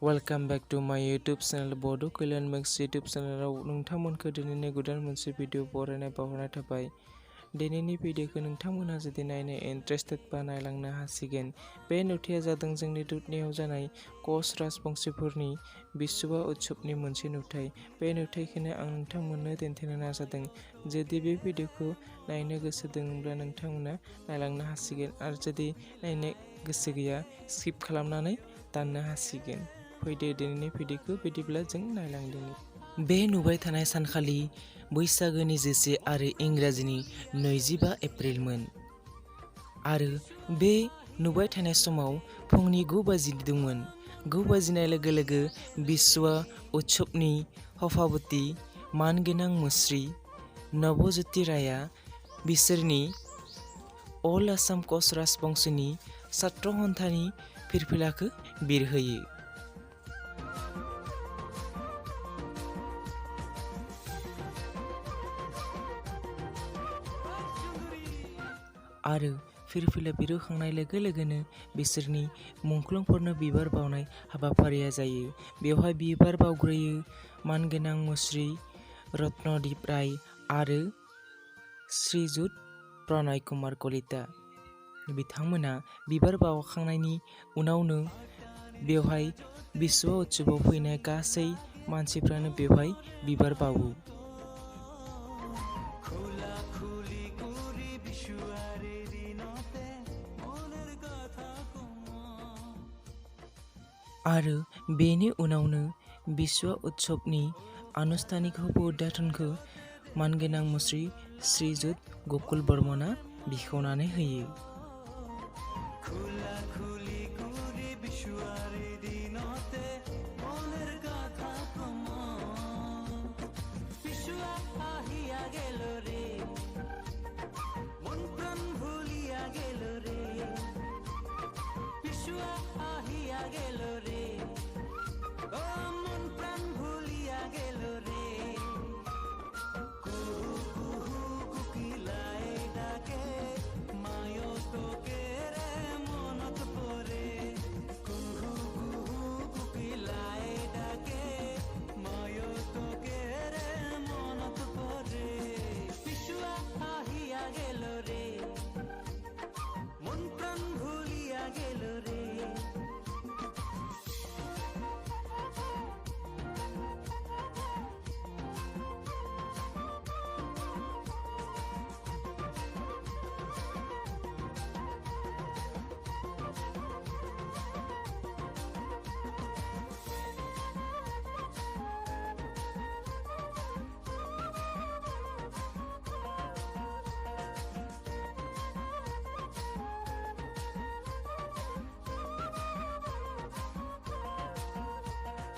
Welcome back to my YouTube channel बड' Kalyan max YouTube चैनलाव नोंथांमोनखौ दिनैनि गोदान मोनसे भिडिअ बरायनाय बावहरनाय थाबाय। दिनैनि भिडिअखौ नोंथांमोनहा जुदि नायनो इन्टारेस्टेड बा नायलांनो हासिगोन। बे नुथाया जादों जोंनि दुधनैयाव जानाय कच राजबंशीफोरनि बिसुवा उत्सवनि मोनसे नुथाय। बे नुथायखौनो आं नोंथांमोननो दिन्थिनो नाजादों। जुदि बे भिडिअखौ नायनो गोसो दंब्ला नोंथांमोना नायलांनो हासिगोन आरो जुदि नायनो गोसो गैया स्किप खालामनानै दाननो हासिगोन। फैदो दिनैनि भिडिअखौ बिदिब्ला जों नायलांदोनि। बे नुबाय थानाय सानखालि बैसागोनि 11 आरो इंराजिनि 25 एप्रिलमोन आरो बे नुबाय थानाय समाव फुंनि 9 बाजिदोंमोन। 9 बाजिनाय लोगो लोगो बिसुवा उत्सवनि सभापति मानगोनां मुस्रि नवज्योति रायआ बिसोरनि अल आसाम कच राजबंशीनि छात्र हन्थानि फिरफिलाखौ बिरहोयो। आरो फिरफिला बिरहोखांनाय लोगो लोगोनो बिसोरनि मुंख्लंफोरनो बिबार बावनाय हाबाफारिया जायो। बेवहाय बिबार बावग्रोयो मानगोनां मुस्रि रत्नदीप राय आरो श्रीयुत प्रणय कुमार कलिता। बिथांमोना बिबार बावखांनायनि उनावनो बेवहाय बिसुवा उत्सवआव फैनाय गासै मानसिफ्रानो बेवहाय बिबार बावो। आरो बेनि उनावनो बिसुवा उत्सवनि आनुষ্ঠাनिक उद्घाटनखौ मानगोनां मुस्रि श्रीयुत गकुल बर्मनआ बेखेवनानै होयो।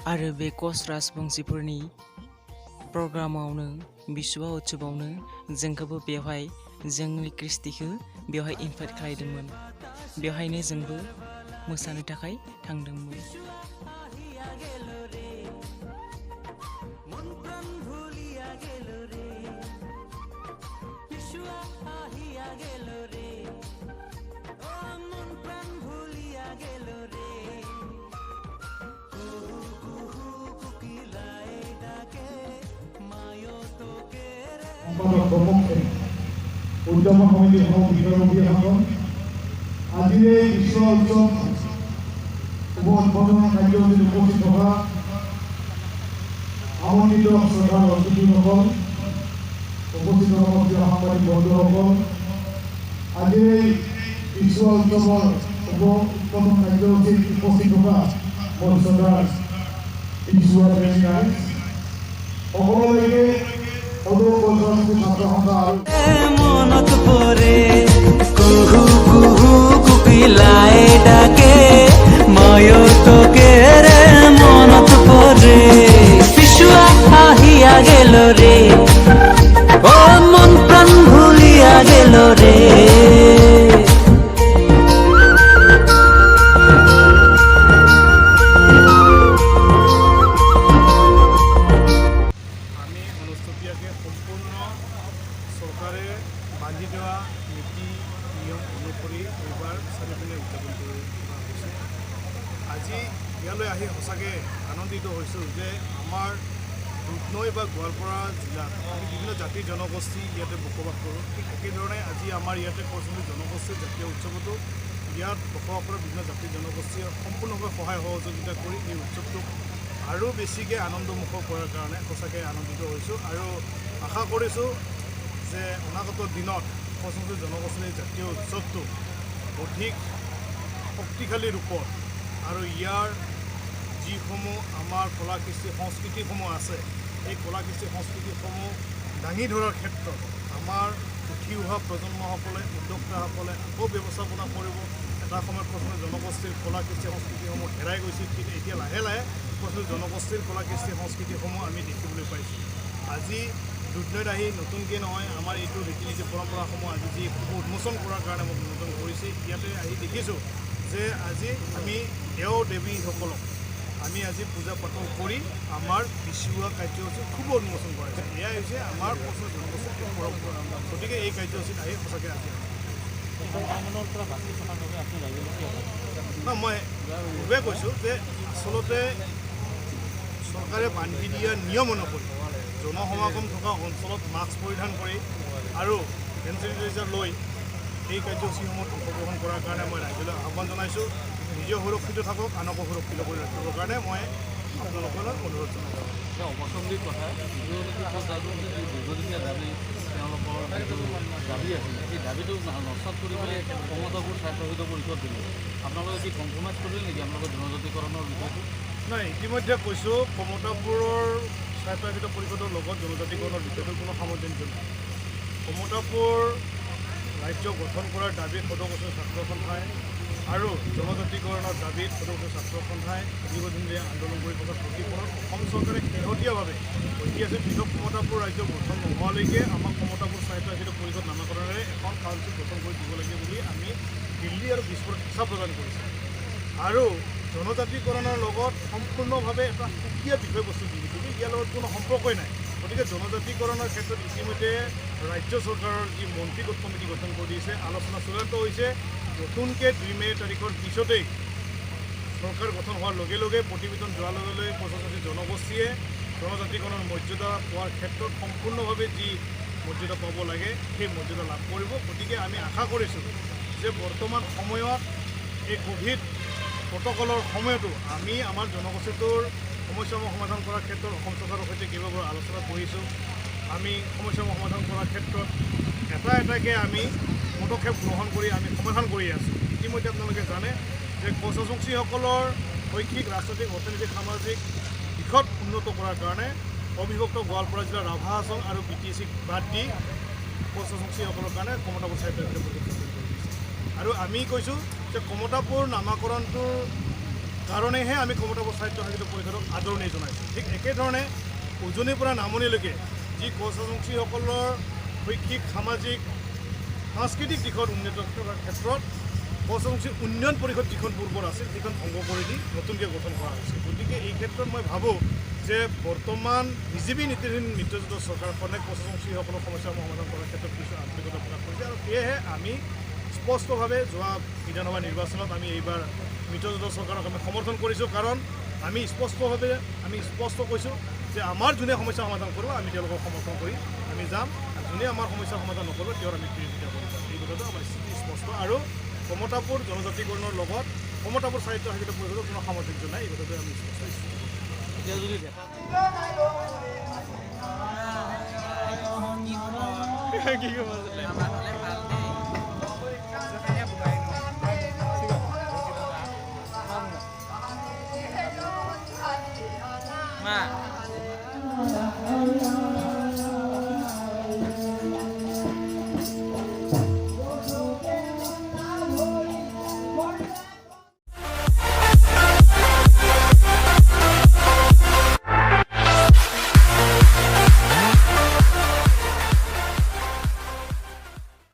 आरो बे कच राजबंशीफोरनि प्रग्रामावनो बिसुवा उत्सवआवनो जोंखौबो बेवहाय जोंनि क्रिस्टिखौ बेवहाय इनभाइट खालामदोंमोन। बेवहायनो जोंबो मोसानो थाखाय थांदोंमोन। উদযাপন সমিতিৰ সভাপতি আজিৰ এই বিশ্ব উৎসৱ শুভ উদ্বোধন কাৰ্যসূচীত উপস্থিত থকা আমন্ত্ৰিত শ্ৰদ্ধাৰ অতিথিসকল, উপস্থিত প্ৰিয় সাংবাদিক বন্ধুসকল, আজিৰ এই বিশ্ব উৎসৱৰ শুভ উদ্বোধন কাৰ্যসূচীত উপস্থিত থকা মোৰ শ্ৰদ্ধাৰ বিশ্বৱা প্ৰেমিকাই সকলোলৈকে মনত পৰে কুহু কুহু কুকিলাই ডাকে ময়ো তোকে ৰে মনত পৰে বিশ্বৱা আহিয়া গেল ৰে অ মন প্ৰাণ ভুলিয়া গেল ৰে। চৰকাৰে বান্ধি দেওয়া নীতি নিয়ম অনুসৰি এইবাৰ চাৰিওপিনে উদযাপন কৰা হৈছে। আজি ইয়ালৈ আহি সঁচাকৈ আনন্দিত হৈছোঁ যে আমাৰ দুধনৈ বা গোৱালপাৰা জিলাত আমি বিভিন্ন জাতি জনগোষ্ঠী ইয়াতে বসবাস কৰোঁ। ঠিক একেধৰণে আজি আমাৰ ইয়াতে কৰচুমুৰী জনগোষ্ঠীৰ জাতীয় উৎসৱতো ইয়াত বসবাস কৰা বিভিন্ন জাতি জনগোষ্ঠীয়ে সম্পূৰ্ণভাৱে সহায় সহযোগিতা কৰি এই উৎসৱটোক আৰু বেছিকৈ আনন্দমুখৰ কৰাৰ কাৰণে সঁচাকৈ আনন্দিত হৈছোঁ আৰু আশা কৰিছোঁ যে অনাগত দিনত কৰচুমুৰী জনগোষ্ঠীৰ জাতীয় উৎসৱটো অধিক শক্তিশালী ৰূপত আৰু ইয়াৰ যিসমূহ আমাৰ কলা কৃষ্টি সংস্কৃতিসমূহ আছে এই কলা কৃষ্টি সংস্কৃতিসমূহ দাঙি ধৰাৰ ক্ষেত্ৰত আমাৰ উঠি অহা প্ৰজন্মসকলে উদ্যোক্তাসকলে আকৌ ব্যৱস্থাপনা কৰিব। এটা সময়ত কৰচুমুৰী জনগোষ্ঠীৰ কলা কৃষ্টি সংস্কৃতিসমূহ হেৰাই গৈছিল, কিন্তু এতিয়া লাহে লাহে কৰচুমুৰী জনগোষ্ঠীৰ কলা কৃষ্টি সংস্কৃতিসমূহ আমি দেখিবলৈ পাইছোঁ। আজি দুধনৈত আহি নতুনকৈ নহয়, আমাৰ এইটো ৰীতি নীতি পৰম্পৰাসমূহ আজি যি উন্মোচন কৰাৰ কাৰণে মোক নিমন্ত্ৰণ কৰিছে। ইয়াতে আহি দেখিছোঁ যে আজি আমি দেৱ দেৱীসকলক আমি আজি পূজা পাতল কৰি আমাৰ পিছুৱা কাৰ্যসূচী খুব উন্মোচন কৰাইছে। এয়াই হৈছে আমাৰ কৰচুমুৰী জনগোষ্ঠীৰ পৰম্পৰা। গতিকে এই কাৰ্যসূচীত আহি সঁচাকৈ আজি মই পূৰ্বে কৈছোঁ যে আচলতে চৰকাৰে বান্ধি দিয়া নিয়ম অনুসৰি জনসমাগম থকা অঞ্চলত মাস্ক পৰিধান কৰি আৰু হেণ্ড চেনিটাইজাৰ লৈ এই কাৰ্যসূচীসমূহত অংশগ্ৰহণ কৰাৰ কাৰণে মই ৰাইজলৈ আহ্বান জনাইছোঁ। নিজেও সুৰক্ষিত থাকক, আনকো সুৰক্ষিত কৰি ৰাখিবৰ কাৰণে মই আপোনালোকলৈ অনুৰোধ জনাইছোঁ। অৱসম্বিত কথা দীৰ্ঘদিনীয়া দাবী তেওঁলোকৰ যিটো দাবী আছিলে সেই দাবীটো নস্বাত কৰিবলৈ কমতাপুৰ স্বায়ত্তশাসিত পৰিষদ দিলে। আপোনালোকে কি কম্প্ৰমাইজ কৰিলে নেকি আপোনালোকৰ জনজাতিকৰণৰ বিষয়টো? নাই, ইতিমধ্যে কৈছোঁ কমতাপুৰৰ স্বায়ত্তশাসিত পৰিষদৰ লগত জনজাতিকৰণৰ বিষয়টো কোনো সামঞ্জস্য নাই। কমতাপুৰ ৰাজ্য গঠন কৰাৰ দাবীত সদৌ-অসম ছাত্ৰ সন্থাই আৰু জনজাতিকৰণৰ দাবীত সদৌ-অসম ছাত্ৰ সন্থাই দীৰ্ঘদিনীয়া আন্দোলন কৰি থকা প্ৰতিফলত অসম চৰকাৰে শেহতীয়াভাৱে ঐতিহাসিক পৃথক কমতাপুৰ ৰাজ্য গঠন নোহোৱালৈকে আমাক কমতাপুৰ স্বায়ত্তশাসিত পৰিষদ নামাকৰণেৰে এখন কাউন্সিল গঠন কৰি দিব লাগে বুলি আমি দিল্লী আৰু দিছপুৰত হিচাপ প্ৰদান কৰিছোঁ আৰু জনজাতিকৰণৰ লগত সম্পূৰ্ণভাৱে এটা সুকীয়া বিষয়বস্তু দি দিছোঁ। ইয়াৰ লগত কোনো সম্পৰ্কই নাই। গতিকে জনজাতিকৰণৰ ক্ষেত্ৰত ইতিমধ্যে ৰাজ্য চৰকাৰৰ যি মন্ত্ৰীগোট কমিটি গঠন কৰি দিছে, আলোচনা চূড়ান্ত হৈছে। নতুনকৈ 2 মে' তাৰিখৰ পিছতেই চৰকাৰ গঠন হোৱাৰ লগে লগে প্ৰতিবেদন যোৱাৰ লগে লগে কৰচুমুৰী জনগোষ্ঠীয়ে জনজাতিকৰণৰ মৰ্যাদা পোৱাৰ ক্ষেত্ৰত সম্পূৰ্ণভাৱে যি মৰ্যাদা পাব লাগে সেই মৰ্যাদা লাভ কৰিব। গতিকে আমি আশা কৰিছোঁ যে বৰ্তমান সময়ত এই ক'ভিড প্ৰট'কলৰ সময়তো আমি আমাৰ জনগোষ্ঠীটোৰ সমস্যাসমূহ সমাধান কৰাৰ ক্ষেত্ৰত অসম চৰকাৰৰ সৈতে কেইবাবাৰো আলোচনা কৰিছোঁ। আমি সমস্যাসমূহ সমাধান কৰাৰ ক্ষেত্ৰত এটা এটাকৈ আমি পদক্ষেপ গ্ৰহণ কৰি আমি সমাধান কৰি আছোঁ। ইতিমধ্যে আপোনালোকে জানে যে কৰচুমুৰীসকলৰ শৈক্ষিক, ৰাজনৈতিক, অৰ্থনৈতিক, সামাজিক দিশত উন্নত কৰাৰ কাৰণে অবিভক্ত গোৱালপাৰা জিলাৰ ৰাভা হাছং আৰু BTC-ক বাদ দি কৰচুমুৰীসকলৰ কাৰণে কমতাপুৰ স্বায়ত্তশাসিত পৰিষদ গঠন কৰি দিছে। আৰু আমি কৈছোঁ যে কমতাপুৰ নামাকৰণটোৰ কাৰণেহে আমি কমতাপুৰ স্বায়ত্তশাসিত পৰিষদক আদৰণি জনাইছোঁ। ঠিক একেধৰণে উজনিৰ পৰা নামনিলৈকে যি কৰচুমুৰীসকলৰ শৈক্ষিক, সামাজিক, সাংস্কৃতিক দিশত উন্নত কৰাৰ ক্ষেত্ৰত কৰচুমুৰী উন্নয়ন পৰিষদ যিখন পূৰ্বৰ আছিল সেইখন ভংগ কৰি দি নতুনকৈ গঠন কৰা হৈছে। গতিকে এই ক্ষেত্ৰত মই ভাবোঁ যে বৰ্তমান BJP নীতিহীন মিত্ৰজোঁটৰ চৰকাৰখনে কৰচুমুৰীসকলৰ সমস্যাসমূহ সমাধান কৰাৰ ক্ষেত্ৰত কিছু আন্তৰিকতা প্ৰকাশ কৰিছে আৰু সেয়েহে আমি স্পষ্টভাৱে যোৱা বিধানসভা নিৰ্বাচনত আমি এইবাৰ মিত্ৰজোঁটৰ চৰকাৰক আমি সমৰ্থন কৰিছোঁ। কাৰণ আমি স্পষ্ট কৈছোঁ যে আমাৰ যোনে সমস্যা সমাধান কৰিব আমি তেওঁলোকক সমৰ্থন কৰি আমি যাম, যোনে আমাৰ সমস্যা সমাধান নকৰিব তেওঁৰ আমি বিৰোধিতা কৰিম। এই কথাটো আমাৰ স্থিতি স্পষ্ট আৰু কমতাপুৰ জনজাতিকৰণৰ লগত কমতাপুৰ স্বায়ত্তশাসিত পৰিষদৰ কোনো সামঞ্জস্য নাই। এই কথাটো আমি স্পষ্ট এতিয়া যদি দেখা কি ক'ব মা